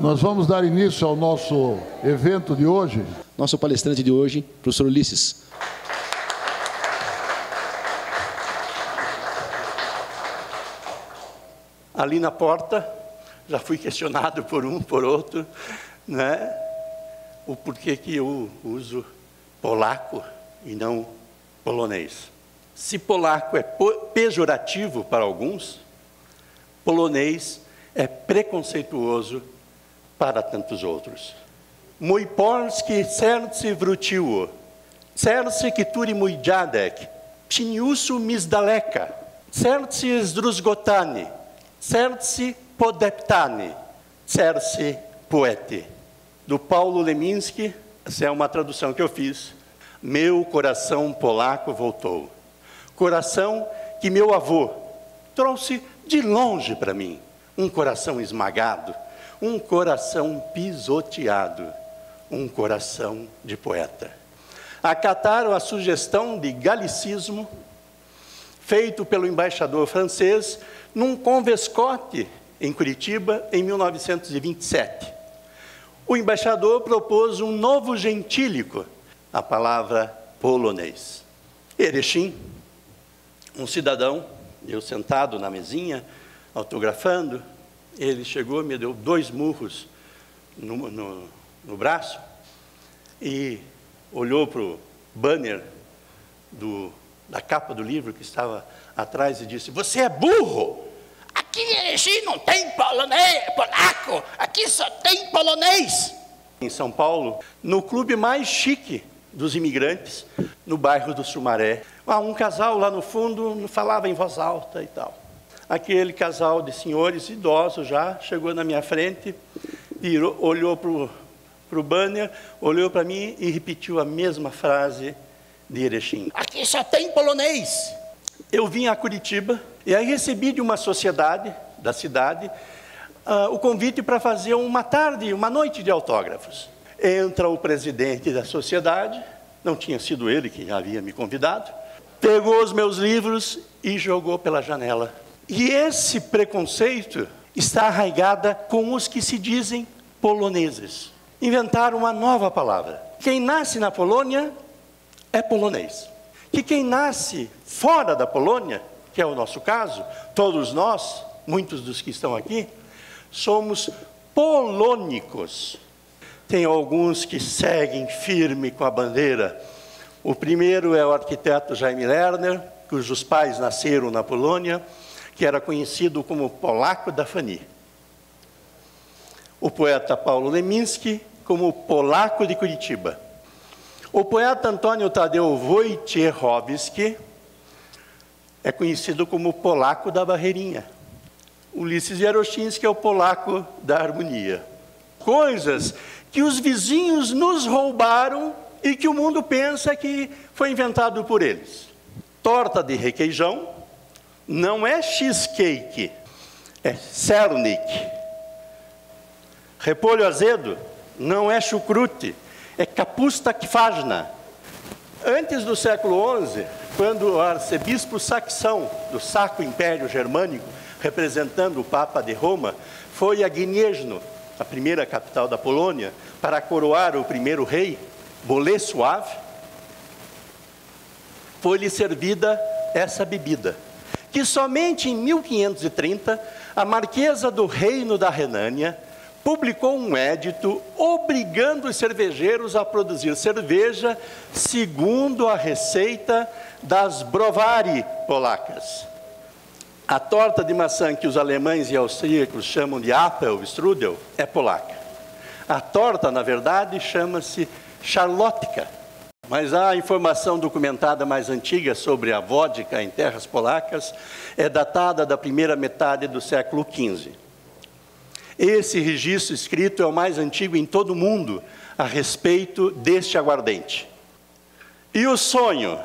Nós vamos dar início ao nosso evento de hoje. Nosso palestrante de hoje, professor Ulisses. Ali na porta, já fui questionado por um, por outro, né? O porquê que eu uso polaco e não polonês. Se polaco é pejorativo para alguns, polonês é preconceituoso para tantos outros. Mój polski serce wróciło, serce, który mój dziadek przyniósł mi z daleka, serce zdruzgotane, serce podeptane, serce poete. Do Paulo Leminski, essa é uma tradução que eu fiz. Meu coração polaco voltou. Coração que meu avô trouxe de longe para mim. Um coração esmagado, um coração pisoteado, um coração de poeta. Acataram a sugestão de galicismo feito pelo embaixador francês num convescote em Curitiba em 1927. O embaixador propôs um novo gentílico, a palavra polonês. Erechim, um cidadão, eu sentado na mesinha, autografando, ele chegou, me deu 2 murros no braço e olhou para o banner da capa do livro que estava atrás e disse: "Você é burro! Aqui em Erechim não tem polaco, aqui só tem polonês." Em São Paulo, no clube mais chique dos imigrantes, no bairro do Sumaré, um casal lá no fundo falava em voz alta e tal. Aquele casal de senhores idosos já chegou na minha frente, olhou para o banner, olhou para mim e repetiu a mesma frase de Erechim: "Aqui só tem polonês." Eu vim a Curitiba e aí recebi de uma sociedade da cidade o convite para fazer uma noite de autógrafos. Entra o presidente da sociedade, não tinha sido ele que havia me convidado, pegou os meus livros e jogou pela janela. E esse preconceito está arraigado com os que se dizem poloneses. Inventaram uma nova palavra. Quem nasce na Polônia é polonês. Que quem nasce fora da Polônia, que é o nosso caso, todos nós, muitos dos que estão aqui, somos polônicos. Tem alguns que seguem firme com a bandeira. O primeiro é o arquiteto Jaime Lerner, cujos pais nasceram na Polônia, que era conhecido como polaco da Fani. O poeta Paulo Leminski, como polaco de Curitiba. O poeta Antônio Tadeu Wojciechowski é conhecido como polaco da Barreirinha. Ulisses Jarochinski é o polaco da harmonia. Coisas que os vizinhos nos roubaram e que o mundo pensa que foi inventado por eles. Torta de requeijão não é cheesecake, é sernik. Repolho azedo não é chucrute, é kapusta kważna. Antes do século XI, quando o arcebispo Saxão, do Sacro Império Germânico, representando o Papa de Roma, foi a Gniezno, a primeira capital da Polônia, para coroar o primeiro rei, Bolesław, foi-lhe servida essa bebida, que somente em 1530, a marquesa do Reino da Renânia publicou um édito obrigando os cervejeiros a produzir cerveja segundo a receita das Browary polacas. A torta de maçã que os alemães e austríacos chamam de Apfelstrudel é polaca. A torta, na verdade, chama-se Charlotka, mas a informação documentada mais antiga sobre a vodka em terras polacas é datada da primeira metade do século XV. Esse registro escrito é o mais antigo em todo o mundo a respeito deste aguardente. E o sonho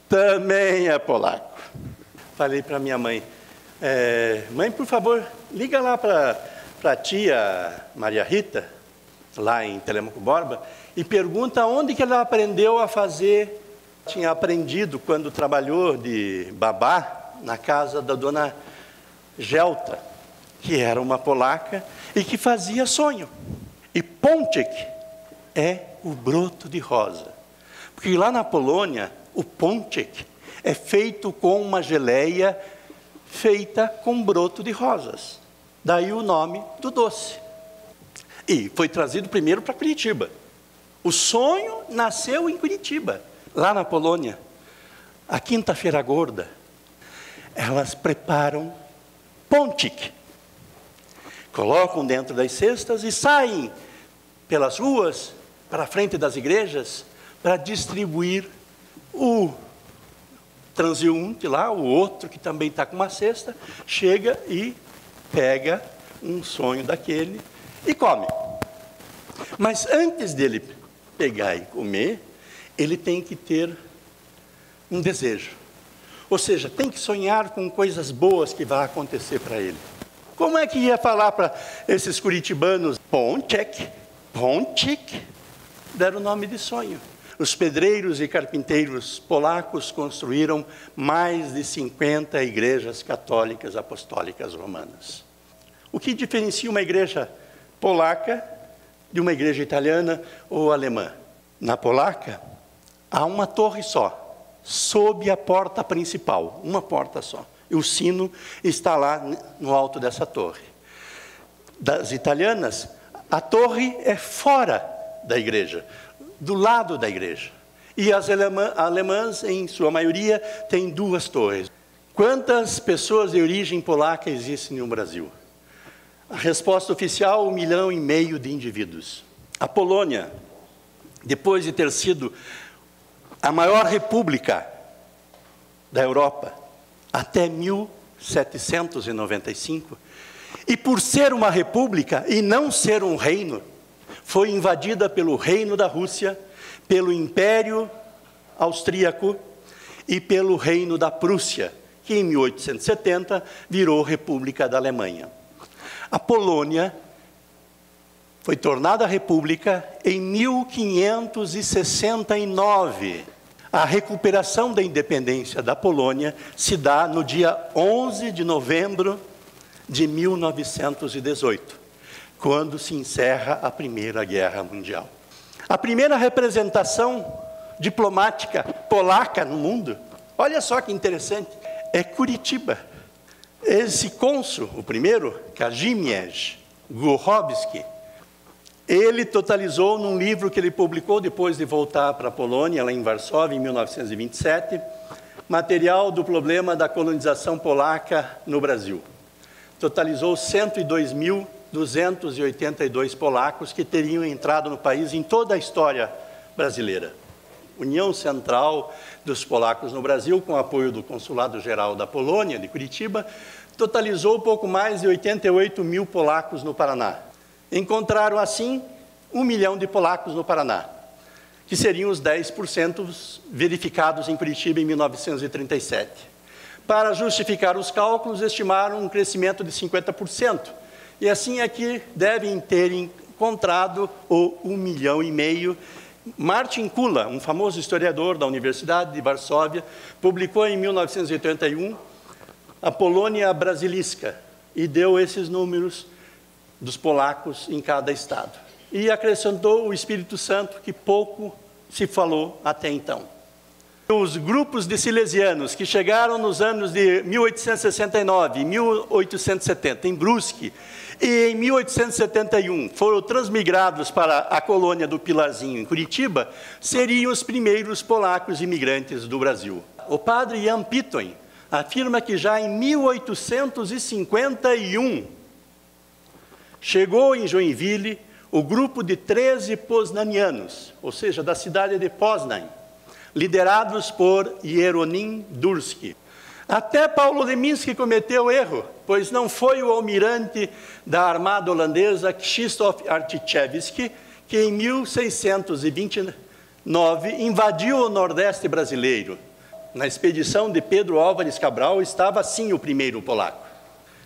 também é polaco. Falei para minha mãe: mãe, por favor, liga lá para a tia Maria Rita, lá em Telemaco Borba, e pergunta onde que ela aprendeu a fazer. Tinha aprendido quando trabalhou de babá na casa da dona Gelta, que era uma polaca, e que fazia sonho. E pączek é o broto de rosa. Porque lá na Polônia, o pączek é feito com uma geleia feita com broto de rosas. Daí o nome do doce. E foi trazido primeiro para Curitiba. O sonho nasceu em Curitiba. Lá na Polônia, a Quinta-feira Gorda, elas preparam pączek. Colocam dentro das cestas e saem pelas ruas, para a frente das igrejas, para distribuir o transeunte lá, o outro que também está com uma cesta, chega e pega um sonho daquele e come. Mas antes dele pegar e comer, ele tem que ter um desejo. Ou seja, tem que sonhar com coisas boas que vão acontecer para ele. Como é que ia falar para esses curitibanos? Pączek, pączek, deram o nome de sonho. Os pedreiros e carpinteiros polacos construíram mais de 50 igrejas católicas apostólicas romanas. O que diferencia uma igreja polaca de uma igreja italiana ou alemã? Na polaca, há uma torre só, sob a porta principal, uma porta só. E o sino está lá no alto dessa torre. Das italianas, a torre é fora da igreja, do lado da igreja. E as alemãs, em sua maioria, têm duas torres. Quantas pessoas de origem polaca existem no Brasil? A resposta oficial, 1,5 milhão de indivíduos. A Polônia, depois de ter sido a maior república da Europa, até 1795, e por ser uma república e não ser um reino, foi invadida pelo Reino da Rússia, pelo Império Austríaco e pelo Reino da Prússia, que em 1870 virou República da Alemanha. A Polônia foi tornada república em 1569. A recuperação da independência da Polônia se dá no dia 11 de novembro de 1918, quando se encerra a Primeira Guerra Mundial. A primeira representação diplomática polaca no mundo, olha só que interessante, é Curitiba. Esse cônsul, o primeiro, Kazimierz Głowacki, ele totalizou num livro que ele publicou depois de voltar para a Polônia, lá em Varsóvia, em 1927, material do problema da colonização polaca no Brasil. Totalizou 102.282 polacos que teriam entrado no país em toda a história brasileira. União Central dos Polacos no Brasil, com apoio do Consulado Geral da Polônia, de Curitiba, totalizou pouco mais de 88 mil polacos no Paraná. Encontraram, assim, 1 milhão de polacos no Paraná, que seriam os 10% verificados em Curitiba em 1937. Para justificar os cálculos, estimaram um crescimento de 50%. E assim é que devem ter encontrado o 1,5 milhão. Martin Kula, um famoso historiador da Universidade de Varsóvia, publicou em 1981 a Polônia Brasilisca e deu esses números dos polacos em cada estado. E acrescentou o Espírito Santo, que pouco se falou até então. Os grupos de silesianos que chegaram nos anos de 1869 e 1870 em Brusque e em 1871 foram transmigrados para a colônia do Pilarzinho, em Curitiba, seriam os primeiros polacos imigrantes do Brasil. O padre Jan Piton afirma que já em 1851 chegou em Joinville o grupo de 13 poznanianos, ou seja, da cidade de Poznań, liderados por Hieronim Durski. Até Paulo Leminski cometeu erro, pois não foi o almirante da armada holandesa Krzysztof Arciszewski que em 1629 invadiu o Nordeste brasileiro. Na expedição de Pedro Álvares Cabral estava sim o primeiro polaco.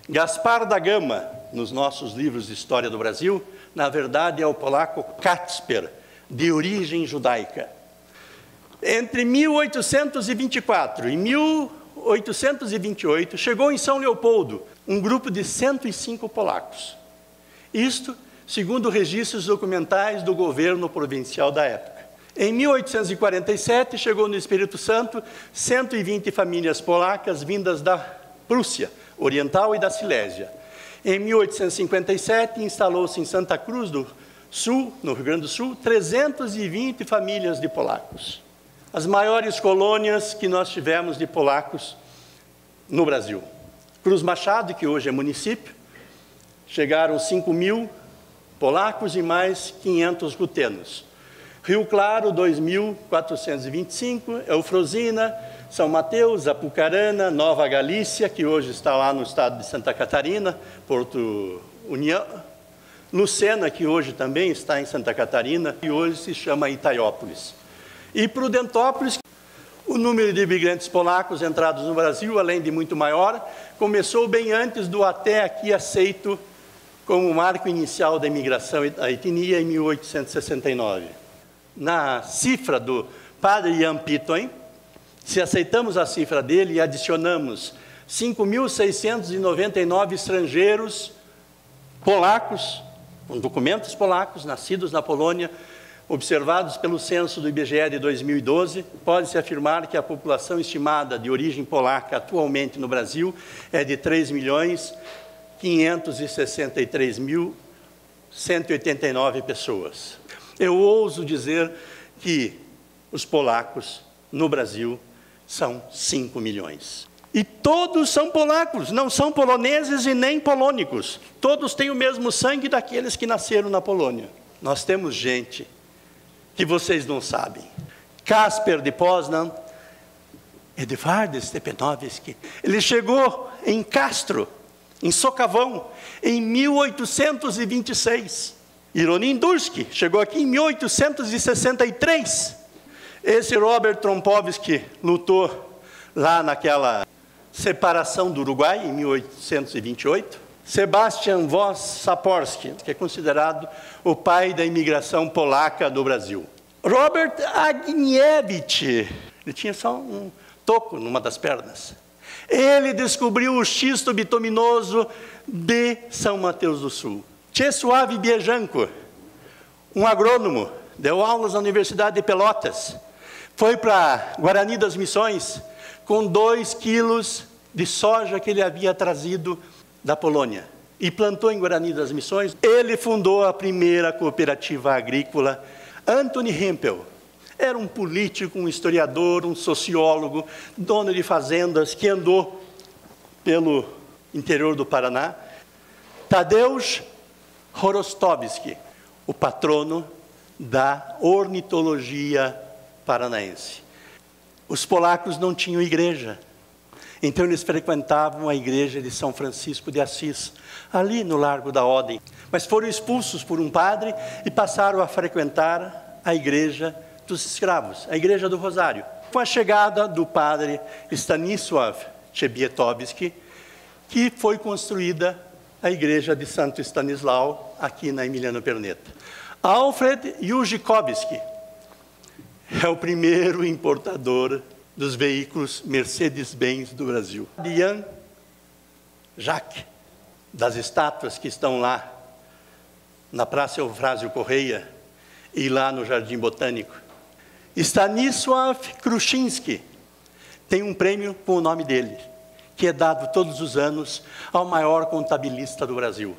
Gaspar da Gama, nos nossos livros de História do Brasil, na verdade é o polaco Kacper, de origem judaica. Entre 1824 e 1828, chegou em São Leopoldo um grupo de 105 polacos. Isto, segundo registros documentais do governo provincial da época. Em 1847, chegou no Espírito Santo 120 famílias polacas vindas da Prússia Oriental e da Silésia. Em 1857, instalou-se em Santa Cruz do Sul, no Rio Grande do Sul, 320 famílias de polacos. As maiores colônias que nós tivemos de polacos no Brasil. Cruz Machado, que hoje é município, chegaram 5.000 polacos e mais 500 rutenos. Rio Claro, 2.425, Eufrosina, São Mateus, Apucarana, Nova Galícia, que hoje está lá no estado de Santa Catarina, Porto União, Lucena, que hoje também está em Santa Catarina, e hoje se chama Itaiópolis. E Prudentópolis, o número de imigrantes polacos entrados no Brasil, além de muito maior, começou bem antes do até aqui aceito como marco inicial da imigração da etnia em 1869. Na cifra do padre Jan Pitton, se aceitamos a cifra dele e adicionamos 5.699 estrangeiros polacos, com documentos polacos, nascidos na Polônia, observados pelo censo do IBGE de 2012, pode-se afirmar que a população estimada de origem polaca atualmente no Brasil é de 3.563.189 pessoas. Eu ouso dizer que os polacos no Brasil são 5 milhões. E todos são polacos, não são poloneses e nem polônicos. Todos têm o mesmo sangue daqueles que nasceram na Polônia. Nós temos gente que vocês não sabem. Kasper de Poznan, Edvard Stepanowski, ele chegou em Castro, em Socavão, em 1826. Ironin Durski chegou aqui em 1863. Esse Robert Trompovski lutou lá naquela separação do Uruguai, em 1828. Sebastian Voss Saporsky, que é considerado o pai da imigração polaca do Brasil. Robert Agniewicz, ele tinha só um toco numa das pernas. Ele descobriu o xisto bituminoso de São Mateus do Sul. Czesław Biejanko, um agrônomo, deu aulas na Universidade de Pelotas, foi para Guarani das Missões com 2 quilos de soja que ele havia trazido da Polônia e plantou em Guarani das Missões. Ele fundou a primeira cooperativa agrícola. Anthony Hempel era um político, um historiador, um sociólogo, dono de fazendas que andou pelo interior do Paraná. Tadeusz Horostowski, o patrono da ornitologia paranaense. Os polacos não tinham igreja, então eles frequentavam a igreja de São Francisco de Assis, ali no Largo da Odem. Mas foram expulsos por um padre e passaram a frequentar a igreja dos escravos, a igreja do Rosário. Com a chegada do padre Stanisław Trzebiatowski, que foi construída a igreja de Santo Stanislau, aqui na Emiliano Perneta. Alfred Juzikowski é o primeiro importador dos veículos Mercedes-Benz do Brasil. Jan Jacques, das estátuas que estão lá na Praça Eufrásio Correia e lá no Jardim Botânico. Stanisław Kruszynski tem um prêmio com o nome dele, que é dado todos os anos ao maior contabilista do Brasil.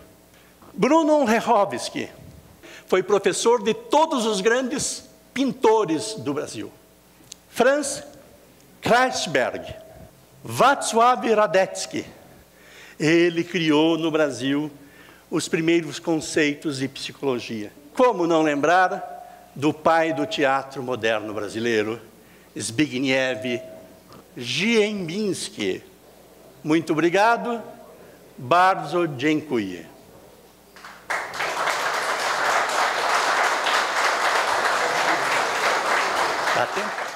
Bruno Rechowski foi professor de todos os grandes pintores do Brasil. Franz Kreisberg, Wacław Radetzky, ele criou no Brasil os primeiros conceitos de psicologia. Como não lembrar do pai do teatro moderno brasileiro, Zbigniew Ziembinski. Muito obrigado. Bardzo dziękuję. Dá tempo?